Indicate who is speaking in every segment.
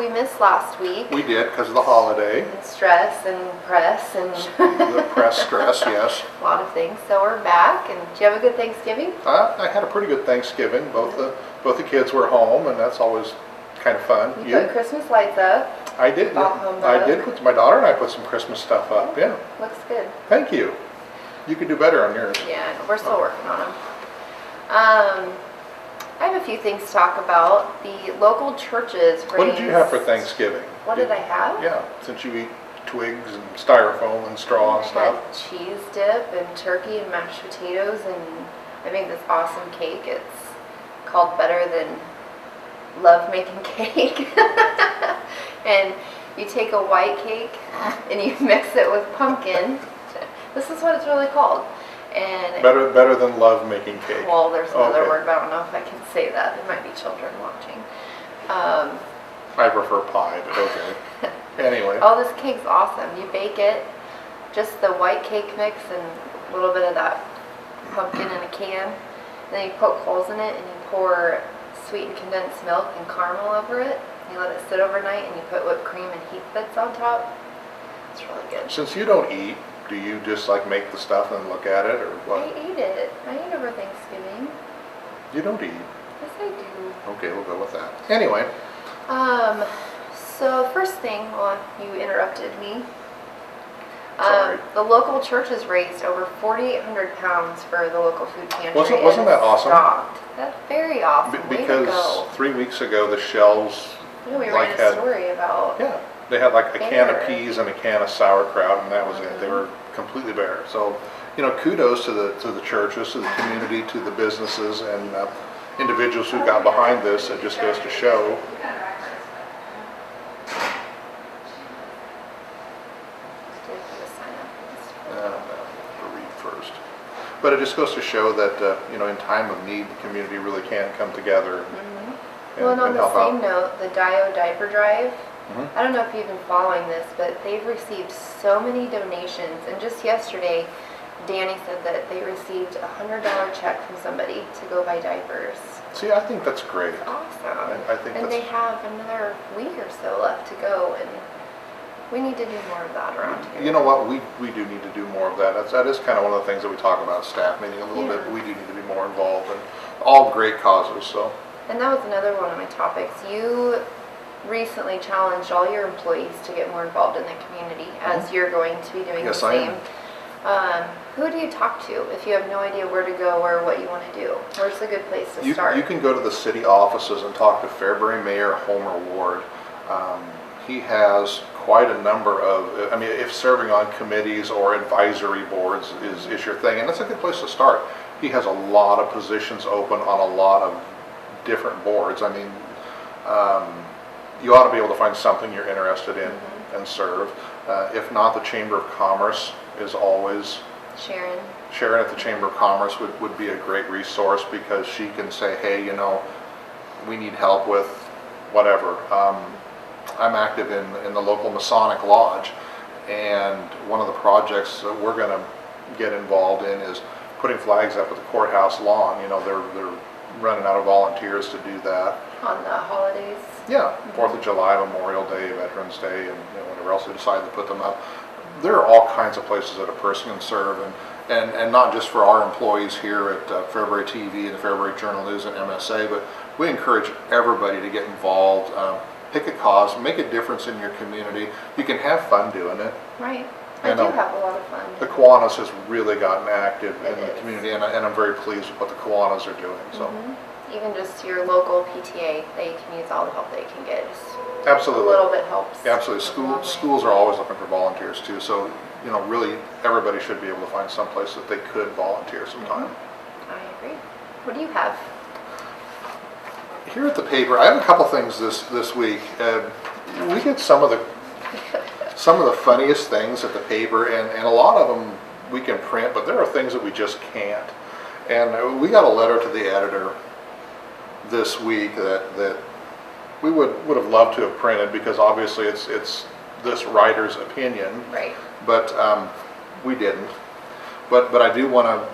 Speaker 1: We missed last week.
Speaker 2: We did because of the holiday.
Speaker 1: And stress and press and
Speaker 2: the press stress, yes.
Speaker 1: A lot of things. So we're back. And did you have a good Thanksgiving?
Speaker 2: I had a pretty good Thanksgiving. Both the kids were home, and that's always kind of fun.
Speaker 1: You put Christmas lights up.
Speaker 2: I did. I did. My daughter and I put some Christmas stuff up. Yeah.
Speaker 1: Looks good.
Speaker 2: Thank you. You could do better on yours.
Speaker 1: Yeah, we're still working on them. I have a few things to talk about. The local churches raised...
Speaker 2: What did you have for Thanksgiving?
Speaker 1: What did I have?
Speaker 2: Yeah, since you eat twigs and styrofoam and straw and stuff.
Speaker 1: I had cheese dip and turkey and mashed potatoes, and I made this awesome cake. It's called Better Than Love Making Cake. And you take a white cake and you mix it with pumpkin. This is what it's really called. And
Speaker 2: better than love making cake.
Speaker 1: Well, there's another word, but I don't know if I can say that. There might be children watching.
Speaker 2: I prefer pie, but okay. Anyway.
Speaker 1: Oh, this cake's awesome. You bake it, just the white cake mix and a little bit of that pumpkin in a can. And then you poke holes in it and you pour sweetened condensed milk and caramel over it. You let it sit overnight and you put whipped cream and heat bits on top. It's really good.
Speaker 2: Since you don't eat, do you just like make the stuff and look at it, or what?
Speaker 1: I ate it. I ate over Thanksgiving.
Speaker 2: You don't eat?
Speaker 1: Yes, I do.
Speaker 2: Okay, we'll go with that. Anyway.
Speaker 1: So first thing, well, you interrupted me.
Speaker 2: Sorry.
Speaker 1: The local churches raised over 4,800 pounds for the local food pantry.
Speaker 2: Wasn't that awesome?
Speaker 1: That's very awesome.
Speaker 2: Because 3 weeks ago the shelves.
Speaker 1: Yeah, we ran a story about.
Speaker 2: Yeah. They had like a can of peas and a can of sauerkraut, and that was it. They were completely bare. So, kudos to the churches, to the community, to the businesses, and individuals who got behind this. It just goes to show. Read first. But it just goes to show that in time of need, the community really can come together.
Speaker 1: And on the same note, the Dio Diaper Drive. I don't know if you've been following this, but they've received so many donations. And just yesterday, Danny said that they received a $100 check from somebody to go buy diapers.
Speaker 2: See, I think that's great.
Speaker 1: That's awesome.
Speaker 2: I think
Speaker 1: and they have another week or so left to go, and we need to do more of that around here.
Speaker 2: You know what? We do need to do more of that. That is kind of one of the things that we talk about at staff meeting a little bit. But we do need to be more involved in all great causes. So. And
Speaker 1: that was another one of my topics. You recently challenged all your employees to get more involved in the community, as you're going to be doing the same. Who do you talk to if you have no idea where to go or what you want to do? Where's a good place to start?
Speaker 2: You can go to the city offices and talk to Fairbury Mayor Homer Ward. He has quite a number of, if serving on committees or advisory boards is your thing, and that's a good place to start. He has a lot of positions open on a lot of different boards. You ought to be able to find something you're interested in and serve. If not, the Chamber of Commerce is always... Sharon at the Chamber of Commerce would be a great resource, because she can say, hey, we need help with whatever. I'm active in the local Masonic Lodge, and one of the projects that we're going to get involved in is putting flags up at the courthouse lawn. They're running out of volunteers to do that.
Speaker 1: On the holidays?
Speaker 2: Yeah, 4th of July, Memorial Day, Veterans Day, and whenever else they decide to put them up. There are all kinds of places that a person can serve, and not just for our employees here at FairburyTV and the Fairbury Journal News and MSA, but we encourage everybody to get involved. Pick a cause, make a difference in your community. You can have fun doing it.
Speaker 1: Right. I do have a lot of fun.
Speaker 2: The Kiwanis has really gotten active in the community, and I'm very pleased with what the Kiwanis are doing. So.
Speaker 1: Even just your local PTA, they can use all the help they can get.
Speaker 2: Absolutely.
Speaker 1: A little bit helps.
Speaker 2: Absolutely. Schools are always looking for volunteers too. So, really everybody should be able to find some place that they could volunteer sometime.
Speaker 1: I agree. What do you have?
Speaker 2: Here at the paper, I have a couple things this week. We get some of the funniest things at the paper, and a lot of them we can print, but there are things that we just can't. And we got a letter to the editor this week that we would have loved to have printed, because obviously it's this writer's opinion.
Speaker 1: Right.
Speaker 2: But we didn't. But I do want to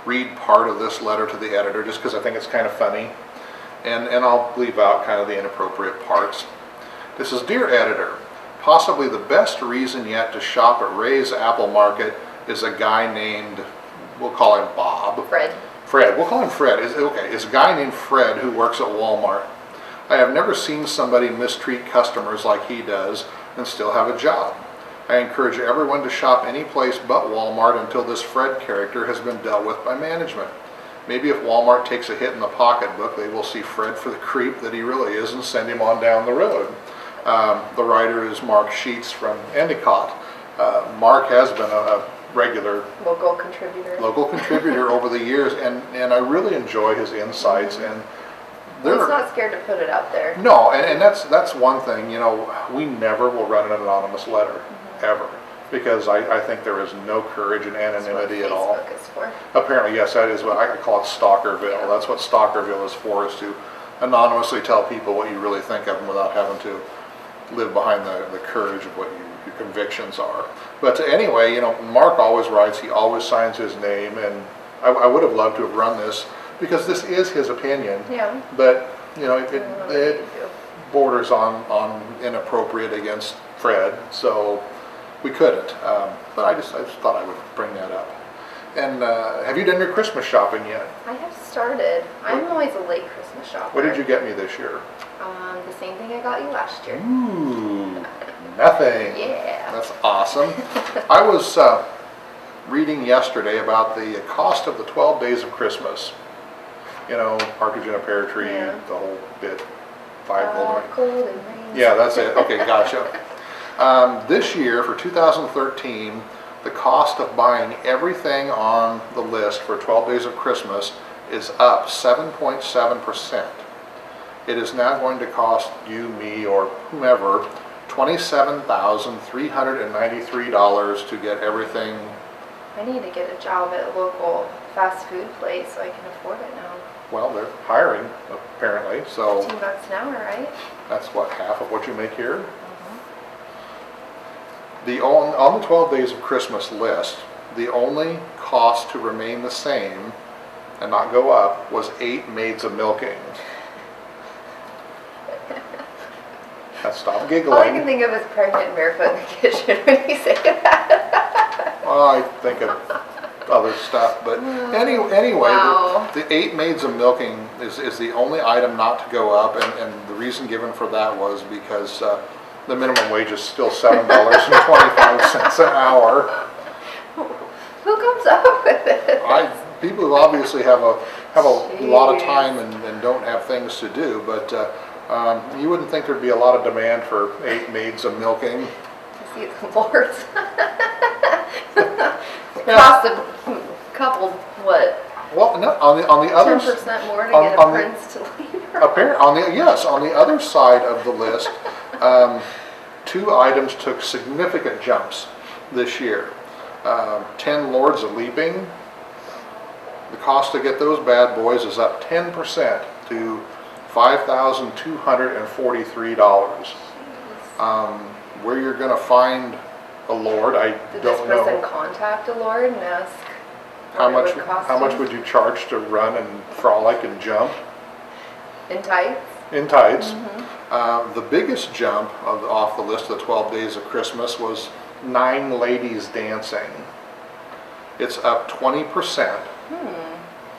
Speaker 2: read part of this letter to the editor, just because I think it's kind of funny, and I'll leave out kind of the inappropriate parts. This is Dear Editor. Possibly the best reason yet to shop at Ray's Apple Market is a guy named, we'll call him Bob.
Speaker 1: Fred.
Speaker 2: Fred, we'll call him Fred. It's a guy named Fred who works at Walmart. I have never seen somebody mistreat customers like he does and still have a job. I encourage everyone to shop any place but Walmart until this Fred character has been dealt with by management. Maybe if Walmart takes a hit in the pocketbook, they will see Fred for the creep that he really is and send him on down the road. The writer is Mark Sheets from Endicott. Mark has been a regular
Speaker 1: local contributor
Speaker 2: over the years, and I really enjoy his insights. And
Speaker 1: he's not scared to put it out there.
Speaker 2: No, and that's one thing. You know, we never will run an anonymous letter ever, because I think there is no courage in anonymity at all.
Speaker 1: That's what Facebook is for.
Speaker 2: Apparently, yes, that is what I call it, Stalkerville. Yeah. That's what Stalkerville is for, is to anonymously tell people what you really think of them without having to live behind the courage of what your convictions are. But anyway, you know, Mark always writes, he always signs his name, and I would have loved to have run this, because this is his opinion.
Speaker 1: Yeah.
Speaker 2: But, you know, it borders on inappropriate against Fred, so we couldn't. But I just thought I would bring that up. And have you done your Christmas shopping yet?
Speaker 1: I have started. I'm always a late Christmas shopper.
Speaker 2: What did you get me this year?
Speaker 1: The same thing I got you last year.
Speaker 2: Ooh, nothing.
Speaker 1: Yeah.
Speaker 2: That's awesome. I was reading yesterday about the cost of the 12 days of Christmas. You know, partridge in a pear tree, the whole bit. 5
Speaker 1: cold and rain.
Speaker 2: Yeah, that's it. Okay, gotcha. This year, for 2013, the cost of buying everything on the list for 12 days of Christmas is up 7.7%. It is now going to cost you, me, or whomever $27,393 to get everything.
Speaker 1: I need to get a job at a local fast food place so I can afford it now.
Speaker 2: Well, they're hiring, apparently, so.
Speaker 1: $15 an hour, right?
Speaker 2: That's what, half of what you make here? On the 12 days of Christmas list, the only cost to remain the same and not go up was 8 maids of milking. Now stop giggling.
Speaker 1: All I can think of is pregnant and barefoot in the kitchen when you say that.
Speaker 2: Well, I think of other stuff, but anyway,
Speaker 1: wow.
Speaker 2: the 8 maids of milking is the only item not to go up, and the reason given for that was because the minimum wage is still $7.25 an hour.
Speaker 1: Who comes up with it?
Speaker 2: People who obviously have a lot of time and don't have things to do, but you wouldn't think there'd be a lot of demand for 8 maids of milking.
Speaker 1: See, it's Lord's. Cost a couple, what?
Speaker 2: Well, no, on the other
Speaker 1: 10% more to get a prince to leave her.
Speaker 2: Apparently, on the other side of the list, 2 items took significant jumps this year. 10 Lords of Leaping. The cost to get those bad boys is up 10% to $5,243. Where you're going to find a Lord, I
Speaker 1: Did
Speaker 2: don't
Speaker 1: this person
Speaker 2: know.
Speaker 1: contact a Lord and ask
Speaker 2: How
Speaker 1: what it
Speaker 2: much?
Speaker 1: would cost
Speaker 2: How much
Speaker 1: him?
Speaker 2: would you charge to run and frolic and jump?
Speaker 1: In tights?
Speaker 2: In tights. The biggest jump off the list of the 12 days of Christmas was 9 ladies dancing. It's up 20%.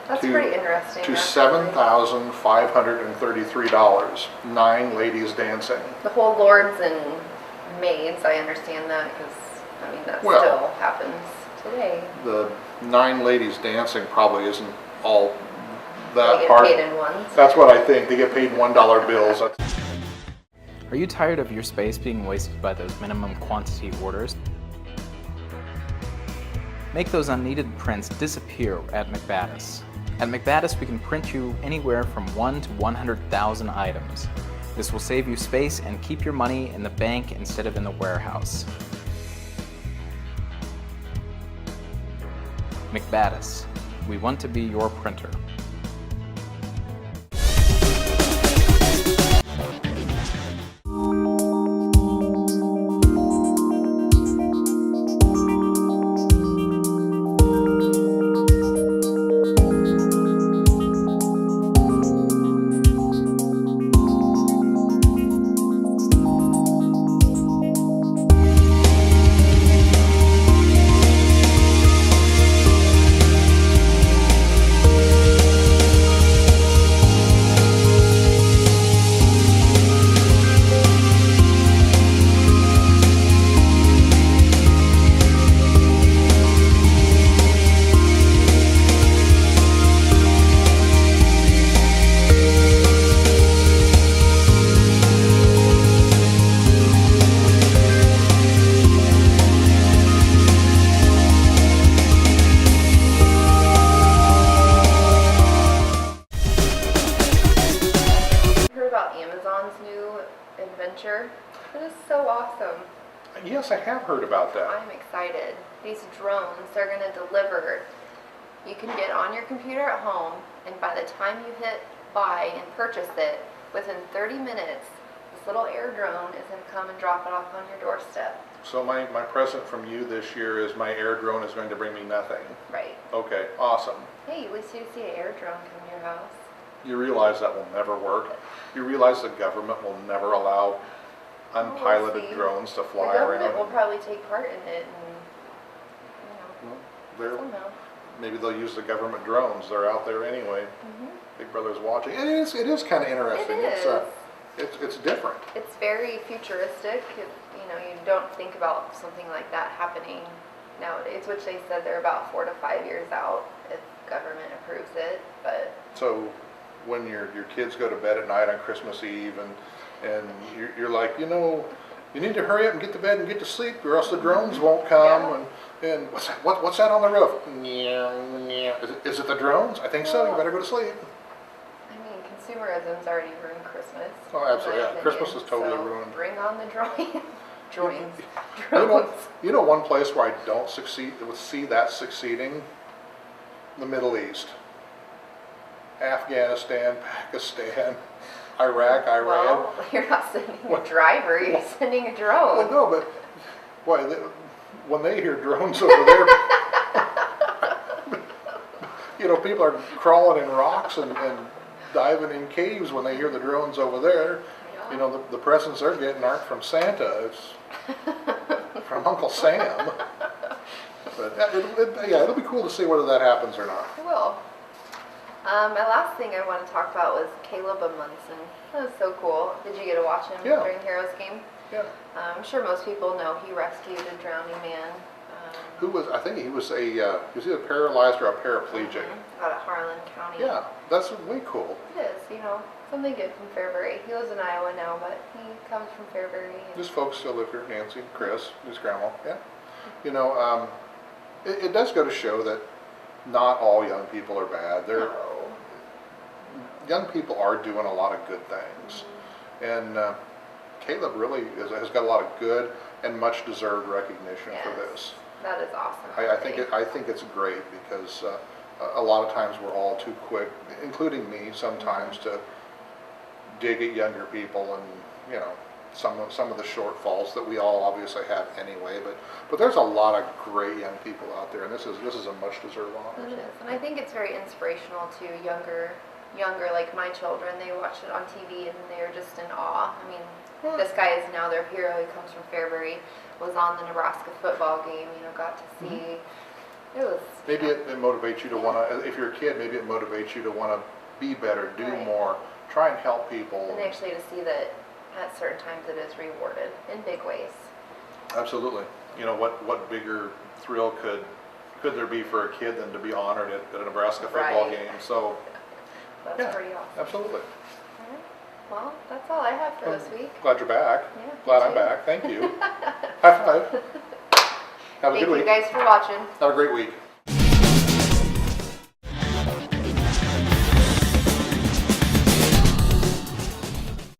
Speaker 1: That's pretty interesting.
Speaker 2: To $7,533. 9 ladies dancing.
Speaker 1: The whole lords and maids, I understand that because, I mean, that still happens today.
Speaker 2: The 9 ladies dancing probably isn't all that
Speaker 1: They
Speaker 2: part.
Speaker 1: get paid in ones.
Speaker 2: That's what I think. They get paid $1 bills.
Speaker 3: Are you tired of your space being wasted by those minimum quantity orders? Make those unneeded prints disappear at McBaddis. At McBaddis, we can print you anywhere from 1 to 100,000 items. This will save you space and keep your money in the bank instead of in the warehouse. McBaddis. We want to be your printer.
Speaker 1: Amazon's new adventure? It is so awesome.
Speaker 2: Yes, I have heard about that.
Speaker 1: I'm excited. These drones, they're going to deliver. You can get on your computer at home, and by the time you hit buy and purchase it, within 30 minutes, this little air drone is going to come and drop it off on your doorstep.
Speaker 2: So my present from you this year is my air drone is going to bring me nothing.
Speaker 1: Right.
Speaker 2: Okay, awesome.
Speaker 1: Hey, at least you see an air drone come to your house.
Speaker 2: You realize that will never work. You realize the government will never allow unpiloted drones to fly around.
Speaker 1: The government will probably take part in it, and somehow.
Speaker 2: Maybe they'll use the government drones. They're out there anyway. Big Brother's watching. It is kind of interesting.
Speaker 1: It is.
Speaker 2: It's different.
Speaker 1: It's very futuristic. You don't think about something like that happening nowadays, which they said they're about 4 to 5 years out if government approves it. But
Speaker 2: so when your kids go to bed at night on Christmas Eve and you're like, you need to hurry up and get to bed and get to sleep, or else the drones won't come.
Speaker 1: Yeah.
Speaker 2: And what's that on the roof? Is it the drones? I think so. You better go to sleep.
Speaker 1: I mean, consumerism's already ruined Christmas.
Speaker 2: Oh, absolutely. Yeah. Christmas is totally ruined.
Speaker 1: Bring on the drones. Drones.
Speaker 2: One place where I don't see that succeeding? The Middle East. Afghanistan, Pakistan, Iraq, Iran.
Speaker 1: Well, you're not sending a driver, you're sending a drone.
Speaker 2: Well, no, but when they hear drones over there, people are crawling in rocks and diving in caves when they hear the drones over there.
Speaker 1: Yeah.
Speaker 2: The presents they're getting aren't from Santa, it's from Uncle Sam. But it'll be cool to see whether that happens or not.
Speaker 1: It will. My last thing I want to talk about was Caleb Amundsen. That was so cool. Did you get to watch him during Heroes game?
Speaker 2: Yeah.
Speaker 1: I'm sure most people know he rescued a drowning man.
Speaker 2: I think he was was either paralyzed or a paraplegic.
Speaker 1: Out of Harlan County.
Speaker 2: Yeah, that's way cool.
Speaker 1: It is, something good from Fairbury. He lives in Iowa now, but he comes from Fairbury.
Speaker 2: Just folks still live here, Nancy, Chris, his grandma, yeah. It does go to show that not all young people are bad. Young people are doing a lot of good things. And Caleb really has got a lot of good and much deserved recognition for this.
Speaker 1: That is awesome.
Speaker 2: I think it's great because a lot of times we're all too quick, including me sometimes, to dig at younger people and some of the shortfalls that we all obviously have anyway. But there's a lot of great young people out there, and this is a much deserved honor.
Speaker 1: It is, and I think it's very inspirational to younger like my children. They watch it on TV and they're just in awe. I mean, this guy is now their hero. He comes from Fairbury, was on the Nebraska football game, got to see. It was...
Speaker 2: Maybe it motivates you to want to, if you're a kid, maybe it motivates you to want to be better, do more, try and help people.
Speaker 1: And actually to see that at certain times it is rewarded in big ways.
Speaker 2: Absolutely. What bigger thrill could there be for a kid than to be honored at a Nebraska football game? So
Speaker 1: that's pretty awesome.
Speaker 2: Absolutely.
Speaker 1: All right. Well, that's all I have for this week.
Speaker 2: Glad you're back.
Speaker 1: Yeah,
Speaker 2: glad I'm back. Thank you. High five. Have a good week.
Speaker 1: Thank you guys for watching.
Speaker 2: Have a great week.